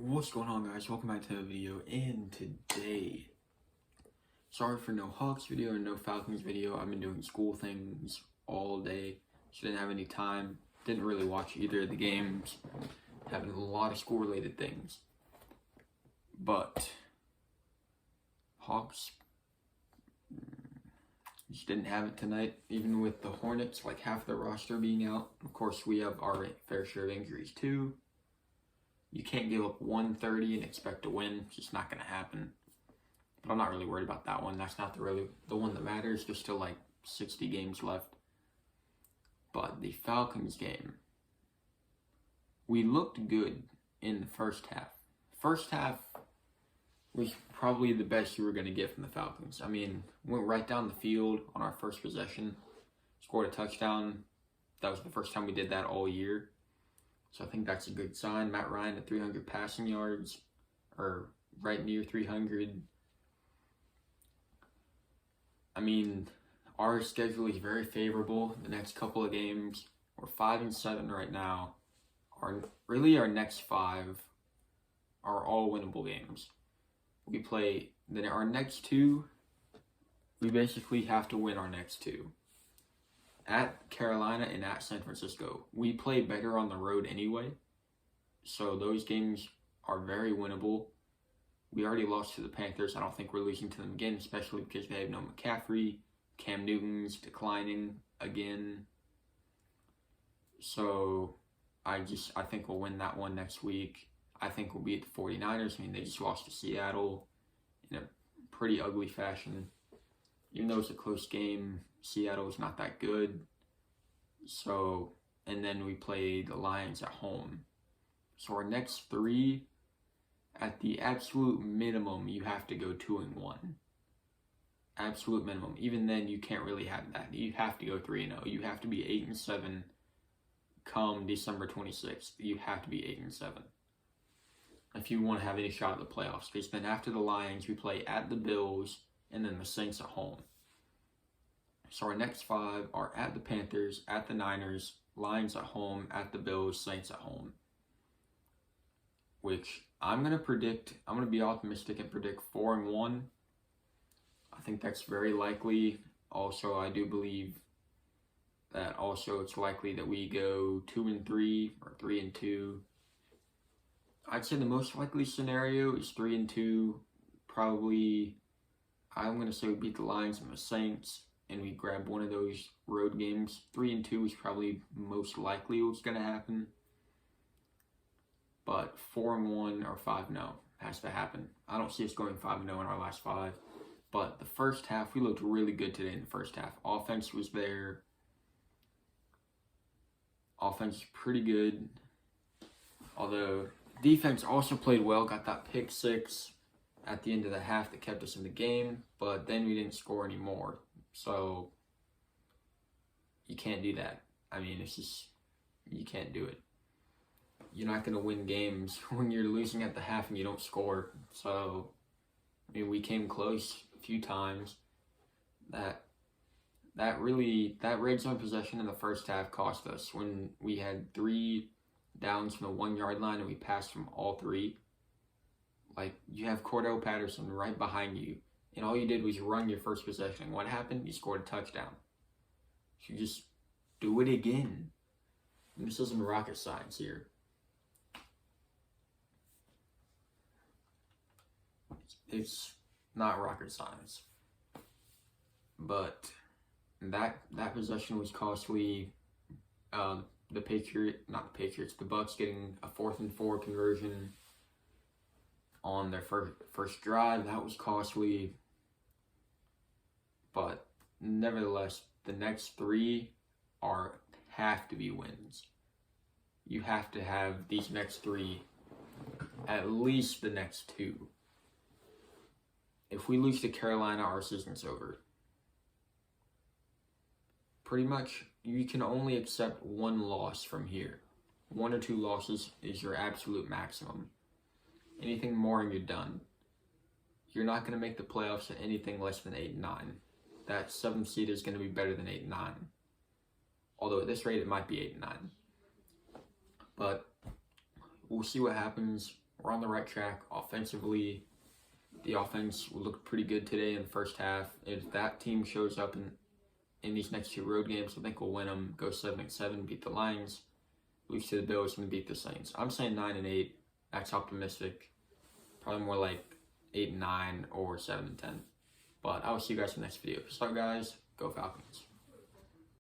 What's going on, guys? Welcome back to the video. And today, sorry for no Hawks video or no Falcons video. I've been doing school things all day, so didn't have any time. Didn't really watch either of the games. Having a lot of school related things. But Hawks just didn't have it tonight, even with the Hornets, like half the roster being out. Of course, we have our fair share of injuries too. You can't give up 130 and expect to win. It's just not going to happen. But I'm not really worried about that one. That's not the one that matters. There's still like 60 games left. But the Falcons game, we looked good in the first half. First half was probably the best you were going to get from the Falcons. I mean, went right down the field on our first possession, scored a touchdown. That was the first time we did that all year. So I think that's a good sign. Matt Ryan at 300 passing yards, or right near 300. I mean, our schedule is very favorable. The next couple of games, we're 5-7 right now. Our next 5 are all winnable games. We play our next 2. We basically have to win our next 2. At Carolina and at San Francisco. We play better on the road anyway, so those games are very winnable. We already lost to the Panthers. I don't think we're losing to them again, especially because they have no McCaffrey. Cam Newton's declining again. So I think we'll win that one next week. I think we'll beat the 49ers. I mean, they just lost to Seattle in a pretty ugly fashion. Even though it's a close game, Seattle is not that good. So, and then we play the Lions at home. So our next 3, at the absolute minimum, you have to go 2-1. Absolute minimum. Even then, you can't really have that. You have to go 3-0. You have to be 8-7 come December 26th. You have to be 8-7 if you want to have any shot at the playoffs. Because then after the Lions, we play at the Bills and then the Saints at home. So our next 5 are at the Panthers, at the Niners, Lions at home, at the Bills, Saints at home. Which I'm going to be optimistic and predict 4-1. I think that's very likely. Also, I do believe that it's likely that we go 2-3 or 3-2. I'd say the most likely scenario is 3-2. Probably, I'm going to say we beat the Lions and the Saints, and we grab one of those road games. 3-2 is probably most likely what's going to happen. But 4-1 or 5-0 has to happen. I don't see us going 5-0 in our last 5. But the first half, we looked really good today in the first half. Offense was there. Offense pretty good. Although defense also played well. Got that pick 6 at the end of the half that kept us in the game. But then we didn't score anymore. So, you can't do that. I mean, it's just, you can't do it. You're not going to win games when you're losing at the half and you don't score. So, I mean, we came close a few times. That red zone possession in the first half cost us when we had 3 downs from the 1-yard line and we passed from all 3. Like, you have Cordell Patterson right behind you. And all you did was run your first possession. And what happened? You scored a touchdown. You just do it again. And this isn't rocket science here. It's not rocket science. But that possession was costly. The Bucs getting a 4th-and-4 conversion on their first drive. That was costly. But nevertheless, the next 3 have to be wins. You have to have these next 3, at least the next 2. If we lose to Carolina, our season's over. Pretty much, you can only accept 1 loss from here. 1 or 2 losses is your absolute maximum. Anything more and you're done. You're not going to make the playoffs at anything less than 8-9. That 7th seed is going to be better than 8-9. Although at this rate, it might be 8-9. But we'll see what happens. we're on the right track offensively. The offense looked pretty good today in the first half. If that team shows up in these next 2 road games, I think we'll win them. Go 7-7, beat the Lions, lose to the Bills, and beat the Saints. I'm saying 9-8. That's optimistic. Probably more like 8-9 or 7-10. But I will see you guys in the next video. Peace out, guys. Go Falcons.